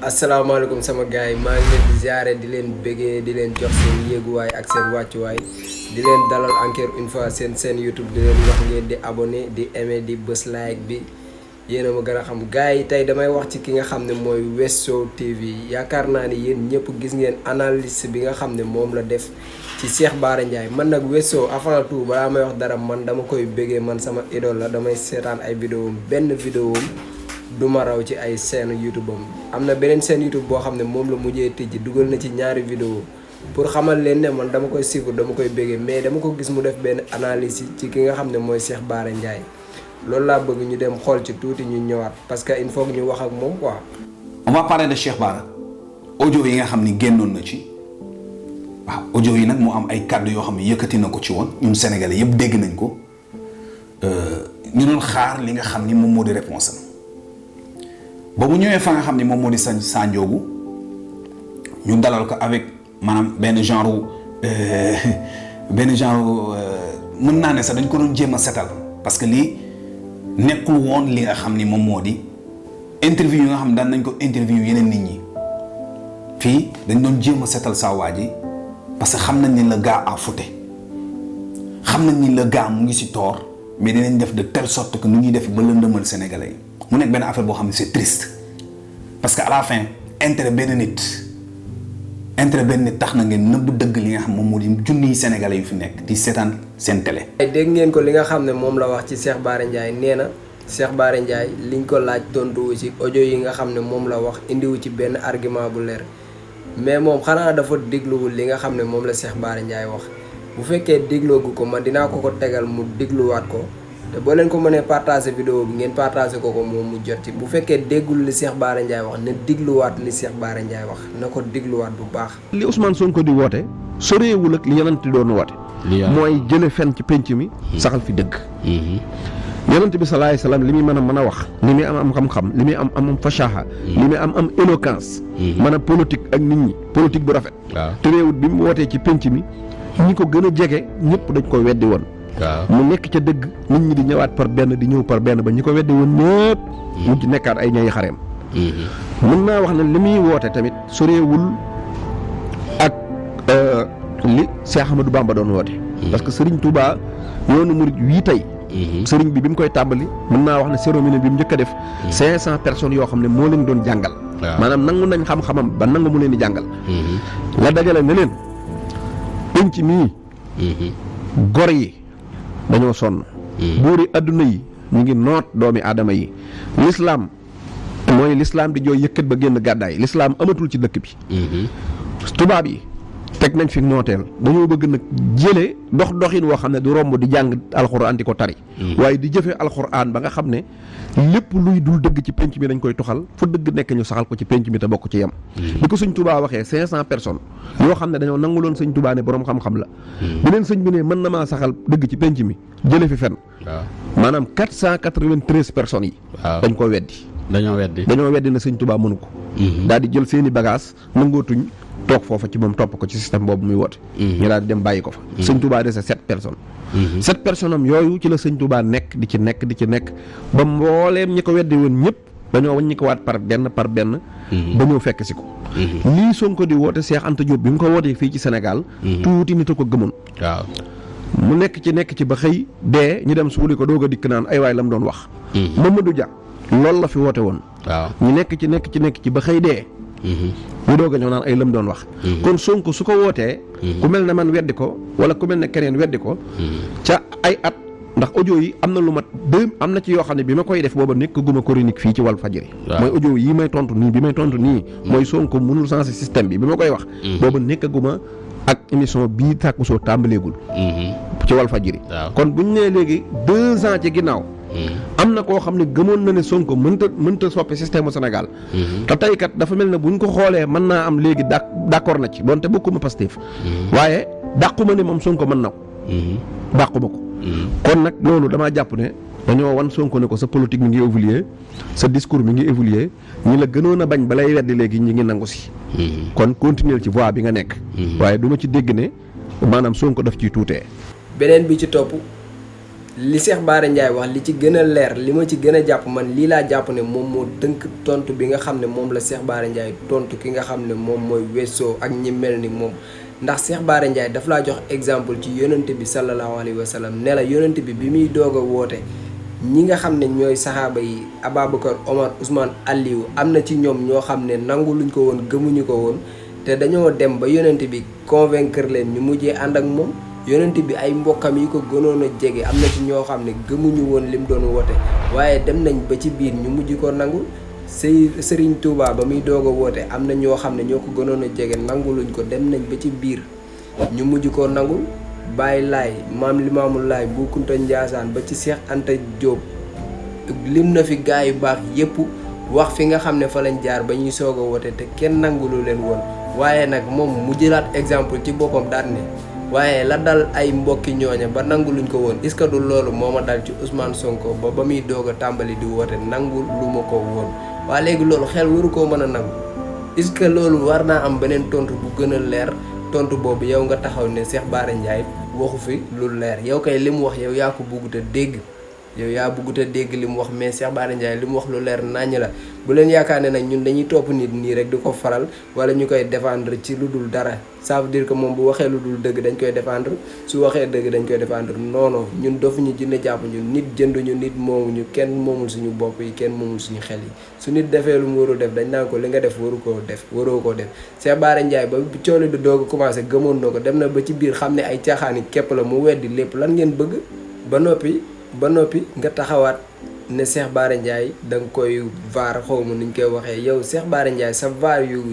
asalaamaaleykum sama gars yi maa ngi leen di ziare di leen bëggee di leen jox seen yéeguwaay ak seen wàccuwaay di leen dalal encore une fois seen YouTube di leen wax ngeen di abonné di aimer di bës like bi yéen a ma gën a xam gars yi tey damay wax ci ki nga xam ne mooy Wes Show TV yaakaar naa ni yéen ñëpp gis ngeen analyse bi nga xam ne moom la def ci Cheikh Bara Ndiaye man nag Wes Show avant tout balaa may wax dara man dama koy bëggee man sama idole la damay seetaan ay vidéo benn vidéo duma raw ci ay chaîne YouTube am na beneen chaîne YouTube boo xam ne moom la mujjee tijji dugal na ci ñaari vidéo pour xamal leen ne man dama koy suivre dama koy béggee mais dama ko gis mu def benn analyse ci ki nga xam ne mooy Cheikh Bara Ndiaye loolu laa bëgg ñu dem xool ci tuuti ñu ñëwaat parce que il faut que ñu wax ak moom quoi. On va parler de Cheikh Bara audio yi nga xam ni génnoon na ci waaw audio yi nag mu am ay kàddu yoo xam ne yëkkati na ko ci woon ñun sénégalais yëpp dégg nañ ko ñu doon xaar li nga xam ni moom moo di réponse am ba mu ñëwee fa nga xam ni moom moo di Sandiogou ñu dalal ko avec maanaam benn genre mën naa ne sax dañ ko doon jéem a setal parce que lii nekkul woon li nga xam ni moom moo di interview yi nga xam ne daan nañ ko interview yeneen nit ñi fii dañ doon jéem a setal saa waa ji parce que xam nañ ni le gars a fauté xam nañ ni le gars mu ngi si tort mais dinañ def de telle sorte que nu ñuy def ba lëndëmal sénégalais yi mu nekk benn affaire boo xam ne c'est triste parce que à la fin intérêt benn nit tax na ngeen nëbb dëgg li nga xam moom moo di junniy sénégalais yu fi nekk di seetaan seen télé. dégg ngeen ko li nga xam ne moom la wax ci Cheikh Bara Ndiaye nee na Cheikh Bara Ndiaye liñ ko laaj tontuwu ci audio yi nga xam ne moom la wax indiwu ci benn argument bu leer mais moom xanaa dafa dégluwul li nga xam ne moom la Cheikh Bara Ndiaye wax bu fekkee dégloogu ko man dinaa ko tegal mu dégluwaat ko. te boo leen ko mënee partager vidéo bi ngeen partager ko moom mu jot ci bu fekkee déggul li Cheikh Bara Ndiaye wax na dégluwaat li Cheikh Bara Ndiaye wax na ko dégluwaat bu baax. li Ousmane Sonko di woote soreewul ak li Yonent doon woote. mooy jële fen ci penc mi. saxal fi dëgg. Yonent bi salaay salaam li muy mën a wax. li muy am xam-xam li muy am fasaha. li muy am éloquence. mën a politique ak nit ñi politique bu rafet. te réewut bi mu wootee ci penc mi ñi ko gën a jege ñëpp dañ ko weddi woon. mu nekk ca dëgg nit ñi di ñëwaat par benn di ñëw par benn ba ñi ko weddi woon ñëpp mujj nekkaat ay ñooy xareem mën naa wax ne li muy woote tamit soreewul ak li Cheikh Ahmadou Bamba doon woote parce que Serigne Touba yoonu murid wii tey Serigne bi mu koy tàmbali mën naa wax ne cérémonie bi mu njëkk a def 500 personnes yoo xam ne moo leen doon jàngal maanaam nangu nañ xam-xamam ba nangu mu leen di jàngal la dajale ne leen penc mii gor yi dañoo sonn buuri adduna yi ñu ngi noot doomi aadama yi l'islam mooy l'islam di jooy yëkkat ba génn gàddaay l'islam amatul ci dëkk bi tubaab yi teg nañ fi nooteel dañoo bëgg nag jëlee doxin woo xam ne du romb di jàng alxuraan di ko tari waaye di jëfee alxuraan ba nga xam ne lépp luy dul dëgg ci penc mi dañ koy tuxal fu dëgg nekk ñu saxal ko ci penc mi te bokk ci yem bi ko sëñ Touba waxee 500 personnes yoo xam ne dañoo nanguloon sëñ Touba ne boroom xam-xam la beneen sëñ bi ne mën na maa saxal dëgg ci penc mi jële fi fen maanaam 493 personnes yi dañ ko weddi dañoo weddi na sëñ Touba mënu ko daal di jël seeni bagage nangootuñ toog foofa ci moom topp ko ci système boobu muy woote ñu daal di dem bàyyi ko fa sëñ Touba dese 7 personnes 7 personnes am yooyu ci la sëñ Touba nekk di ci nekk ba mbooleem ñi ko weddi woon ñëpp dañoo wañ ñi ko waat par benn ba ñëw fekk si ko lii Sonko di woote Cheikh Anta Diop bi mu ko wootee fii ci Sénégal tuuti nit a ko gëmoon mu nekk ci ba xëy dee ñu dem suuli ko doog a dikk naan ay waay la mu doon wax Mamadou Dia loolu la fi woote woon ñu nekk ci ba xëy dee ñu doog a ñëw naan ay lëm doon wax kon Sonko su ko wootee ku mel ne man weddi ko wala ku mel ne keneen weddi ko ca ay at ndax audio yi am na lu mat am na ci yoo xam ne bi ma koy def booba nekk guma chronique fii ci Walfadjri mooy audio yi may tontu nii mooy Sonko mënul changer système bi ma koy wax booba nekk guma ak émission bii Takusoo tàmbaleegul ci Walfadjri kon buñ nee léegi 2 ans ci ginnaaw am na koo xam ne gëmoon na ne Sonko mënta soppi système u Sénégal te tey kat dafa mel ne buñ ko xoolee mën naa am léegi d'accord na ci doonte bokkuma Pastef waaye dàquma ne moom Sonko mën na ko dàquma ko kon nag loolu damaa jàpp ne dañoo wan Sonko ne ko sa politique mi ngi évoluer sa discours mi ngi évoluer ñi la gënoon a bañ balay weddi léegi ñi ngi nangu si kon continuer ci voie bi nga nekk waaye du ma ci dégg ne maanaam Sonko daf ciy tuutee beneen bi ci topp li Cheikh Bara Ndiaye wax li ci gën a leer li ma ci gën a jàpp man lii laa jàpp ne moom moo tënk tontu bi nga xam ne moom la Cheikh Bara Ndiaye tontu ki nga xam ne moom mooy Wesso ak ñi mel ni moom. ndax Cheikh Bara Ndiaye daf laa jox exemple ci yonent bi sallallahu alayhi wa sallam ne la yonent bi muy doog a woote ñi nga xam ne ñooy saxaaba yi Ababacar Omar Ousmane Aliou am na ci ñoom ñoo xam ne nangu luñ ko woon gëmuñu ko woon te dañoo dem ba yonent bi convaincre leen ñu mujjee ànd ak moom. yonent bi ay mbokkam yi ko gënoon a jege am na ci ñoo xam ne gëmuñu woon lim doon woote waaye dem nañ ba ci biir ñu mujj ko nangul Serigne Touba ba muy doog a woote am na ñoo xam ne ñoo ko gënoon a jege nanguluñ ko dem nañ ba ci biir ñu mujj ko nangul Baye Laay maam Limaamu Laay Bu Kunta Njaasaan ba ci Cheikh Anta Diop lim na fi gaa yu baax yépp wax fi nga xam ne fa lañ jaar ba ñuy soog a woote te kenn nangulu leen woon waaye nag moom mu jëlaat exemple ci boppam daan ne waaye la dal ay mbokki ñooña ba nangu luñ ko woon est-ce que du loolu moo ma dal ci Ousmane Sonko ba muy doog a tàmbali di woote nangu lu ma ko woon waaye léegi loolu xel waru koo mën a nangu est-ce que loolu war naa am beneen tontu bu gën a leer tontu boobu yow nga taxaw ne Cheikh Bara Ndiaye waxu fi lu leer yow kay li mu wax yow yaa ko buggut a dégg yow yaa buggut a dégg li mu wax mais Cheikh Bara Ndiaye li mu wax lu leer naññ la bu leen yaakaar ne nag ñun dañuy topp nit nii rek di ko faral wala ñu koy défendre ci lu dul dara ça veut dire que moom bu waxee lu dul dëgg dañ koy défendre su waxee dëgg dañ koy défendre non non ñun dofuñu jinne jàpp ñu nit jënduñu nit moomuñu kenn moomul suñu bopp yi kenn moomul suñu xel yi su nit defee lu mu warul def dañ naan ko li nga def waru koo def waroo koo def Cheikh Bara Ndiaye ba cooli du doog a commencé gëmoon na ko dem na ba ci biir xam ne ay caaxaani képp la mu weddi lépp lan ngeen bëgg ba noppi nga taxawaat ne Cheikh Bara Ndiaye da nga koy vaar xawma nuñ koy waxee yow Cheikh Bara Ndiaye sa vaar yu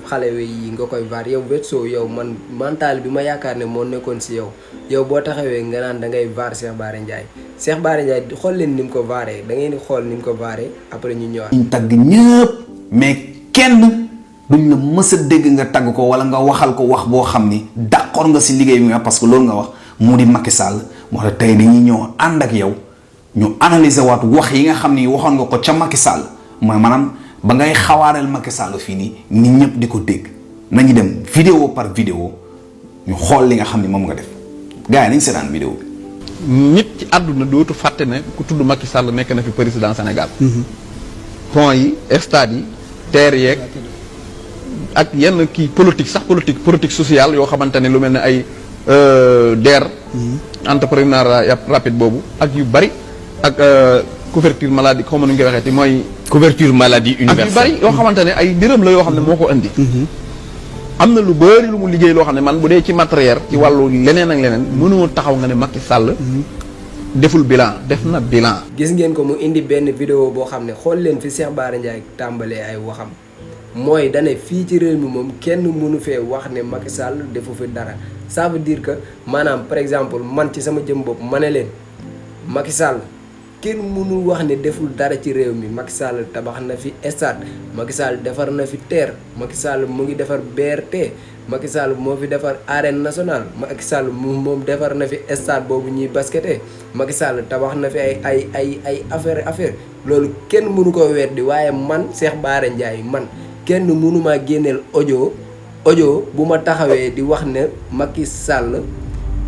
xale yi nga koy vaar yow Wesso yow man mental bi ma yaakaar ne moo nekkoon si yow boo taxawee nga naan da ngay vaar Cheikh Bara Ndiaye Cheikh Bara Ndiaye xool leen ni mu ko vaaree da ngeen di xool ni mu ko vaaree après ñu ñëwaat. ñu tagg ñëpp mais kenn duñ la mës a dégg nga tagg ko wala nga waxal ko wax boo xam ni d'accord nga si liggéey bi nga parce que loolu nga wax mu di Macky Sall moo tax tey dañuy ñëw ànd ak yow. ñu analyser waat wax yi nga xam ni waxoon nga ko ca Macky Sall mooy maanaam ba ngay xawaareel Macky Sall fii nii nit ñëpp di ko dégg nañu dem vidéo par vidéo ñu xool li nga xam ni moom nga def gars yi nañ seetaan vidéo bi. nit ci àdduna dootu fàtte ne ku tudd Macky Sall nekk na fi président Sénégal. pont yi stade yi terre yeeg ak yenn kii politique sociale yoo xamante ne lu mel ne ay DER. entrepreneuriat rapide boobu ak yu bari. ak couverture maladie xaw ma nu ñu koy waxeeti mooy. couverture maladie universelle ak yu bari yoo xamante ne ay dërëm la yoo xam ne moo ko indi. am na lu bari lu mu liggéey loo xam ne man bu dee ci matériel ci wàllu leneen ak leneen mënoo taxaw nga ne Macky Sall. deful bilan def na bilan. gis ngeen ko mu indi benn vidéo boo xam ne xool leen fi Cheikh Bara Ndiaye tàmbalee ay waxam mooy dane fii ci réew mi moom kenn mënu fee wax ne Macky Sall defu fi dara ça veut dire que maanaam par exemple man ci sama jëm bopp ma ne leen Macky Sall. kenn mënul wax ne deful dara ci réew mi Macky Sall tabax na fi stade Macky Sall defar na fi terre Macky Sall mu ngi defar BRT Macky Sall moo fi defar arène nationale Macky Sall moom defar na fi stade boobu ñuy basketté Macky Sall tabax na fi ay affaire loolu kenn mënu ko weddi waaye man Cheikh Bara Ndiaye man kenn mënumaa génneel audio bu ma taxawee di wax ne Macky Sall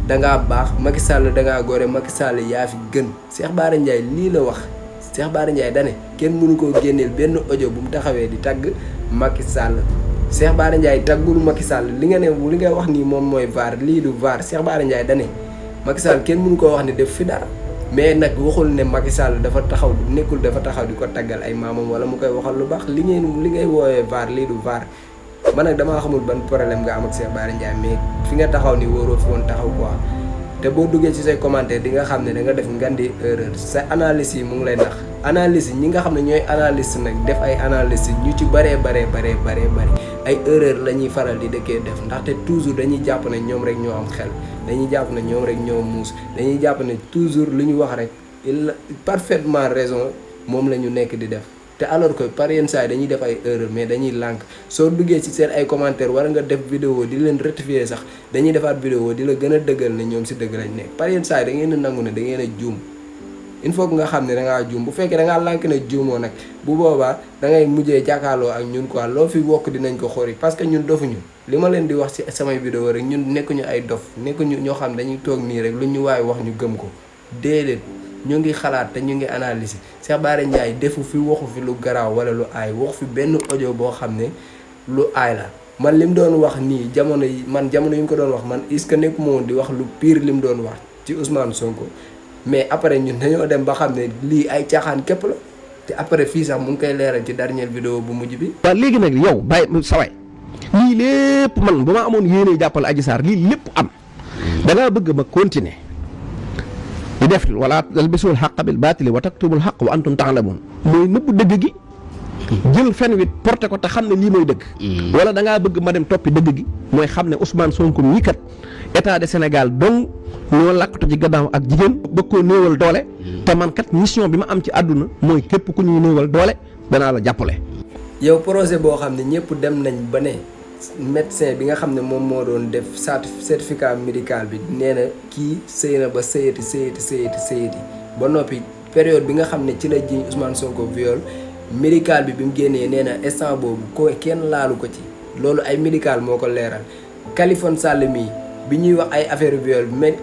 dangaa baax Macky Sall dangaa gore Macky Sall yaa fi gën Cheikh Bara Ndiaye lii la wax Cheikh Bara Ndiaye dane kenn mënu koo génneel benn audio bu mu taxawee di tagg Macky Sall Cheikh Bara Ndiaye taggul Macky Sall li nga wax nii moom mooy vaar lii du vaar Cheikh Bara Ndiaye dane Macky Sall kenn mënu koo wax ne def fi dara mais nag waxul ne Macky Sall dafa taxaw di ko taggal ay maamam wala mu koy waxal lu baax li ngay woowee vaar lii du vaar man nag damaa xamul ban problème nga am ak Cheikh Bara Ndiaye mais fi nga taxaw ni waroo fi woon taxaw quoi te boo duggee ci say commentaire di nga xam ne da nga def ngandi erreur sa analyse yi mu ngi lay nax analyse yi ñi nga xam ne ñooy analyste nag def ay analyse ñu ci baree ay erreur la ñuy faral di dëkkee def ndaxte toujours dañuy jàpp ne ñoom rek ñoo am xel dañuy jàpp ne ñoom rek ñoo muus dañuy jàpp ne toujours lu ñu wax rek il parfaitement raison moom la ñu nekk di def te alors que par yenn saa yi dañuy def ay erreur mais dañuy lànk soo duggee ci seen ay commentaire war nga def vidéo di leen rectifier sax dañuy defaat vidéo di la gën a dëggal ne ñoom si dëgg lañ nekk par yenn saa yi da ngeen a nangu ne da ngeen a juum il faut que nga xam ne da ngaa juum bu fekkee da ngaa lànk ne juumoo nag bu boobaa da ngay mujjee jàkkaarloo ak ñun quoi loo fi wokk dinañ ko xori parce que ñun dofuñu li ma leen di wax ci samay vidéo rek ñun nekkuñu ay dof nekkuñu ñoo xam dañuy toog nii rek lu ñu waaye wax ñu gëm ko déedéet ñu ngi xalaat te ñu ngi analyser Cheikh Bara Ndiaye defu fi waxu fi lu garaaw wala lu aay waxu fi benn audio boo xam ne lu aay la man li mu doon wax nii jamono yi ñu ko doon wax man est-ce que nekk moom di wax lu pire li mu doon wax ci Ousmane Sonko mais après ñun dañoo dem ba xam ne lii ay caaxaan képp la te après fii sax mu ngi koy leeral ci dernière vidéo bu mujj bi. waaw léegi nag yow bàyyi saway lii lépp man bu ma amoon yéene jàppale Adji Sarr lii lépp am da ngaa bëgg ma continuer di def wala talbisul xaq bil baatili wa taktubul xaq wa antum taalamun mooy nëbb dëgg gi jël fen wi porté ko te xam ne lii mooy dëgg. wala da ngaa bëgg ma dem toppi dëgg gi mooy xam ne Ousmane Sonko mii kat état de Sénégal donc ñoo lakkatu ci gannaaw ak jigéen bëgg koo néewal doole. te man kat mission bi ma am ci àdduna mooy képp ku ñuy néewal doole danaa la jàppale. yow projet boo xam ne ñëpp dem nañ ba ne médecin bi nga xam ne moom moo doon def certificat médical bi nee na kii sëy na ba sëyati ba noppi période bi nga xam ne ci la jiñ Ousmane Sonko viol médical bi mu génnee nee na instant boobu ko kenn laalu ko ci loolu ay médical moo ko leeral Kaliphone Sall mii bi ñuy wax ay affaire viol mais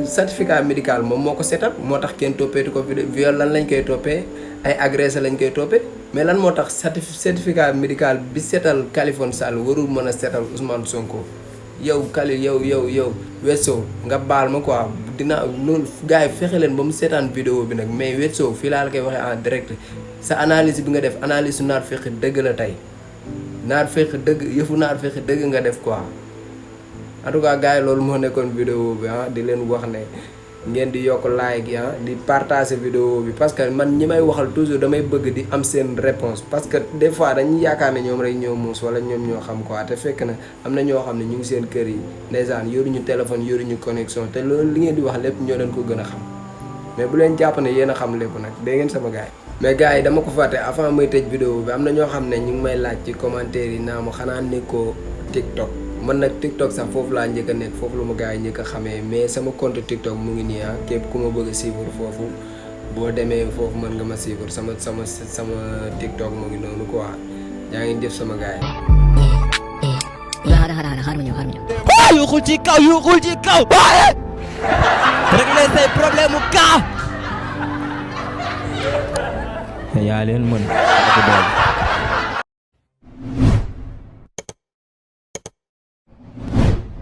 certificat médical moom moo ko setal moo tax kenn toppeetu ko viol lan lañ koy toppee ay agressé lañ koy toppee mais lan moo tax certificat médical bi setal Kaliphone Sall warul mën a setal Ousmane Sonko yow yow Wetso nga baal ma quoi dina loolu gars yi fexe leen ba mu seetaan vidéo bi nag mais Wetso fii laa la koy waxee en direct sa analyse bi nga def analyse su naar fexe dëgg la tey naar fexe dëgg yëfu naar fexe dëgg nga def quoi en tout cas gars yi loolu moo nekkoon vidéo bi di leen wax ne ngeen di yokk like yi di partager vidéo bi parce que man ñi may waxal toujours damay bëgg di am seen réponse parce que des fois dañuy yaakaar ne ñoom rek ñoo muus wala ñoom ñoo xam quoi te fekk na am na ñoo xam ne ñu ngi seen kër yi ndeysaan yoruñu téléphone yoruñu connexion te loolu li ngeen di wax lépp ñoo leen ko gën a xam mais bu leen jàpp ne yéen a xam lépp nag dégg ngeen sama gars yi mais gars yi dama ko fàtte avant may tëj vidéo bi am na ñoo xam ne ñu ngi may laaj ci commentaire yi naa ma xanaa nekkoo TikTok man nag TikTok sax foofu laa njëkk a nekk foofu la ma gars yi njëkk a xamee mais sama compte TikTok mu ngi nii képp ku ma bëgg a suivre foofu boo demee foofu mën nga ma suivre sama TikTok mu ngi noonu quoi yaa ngi def sama gars yi. xaar ma ñëw. yuuxul ci kaw waaye régler say problème mu kaa. yaa leen mën.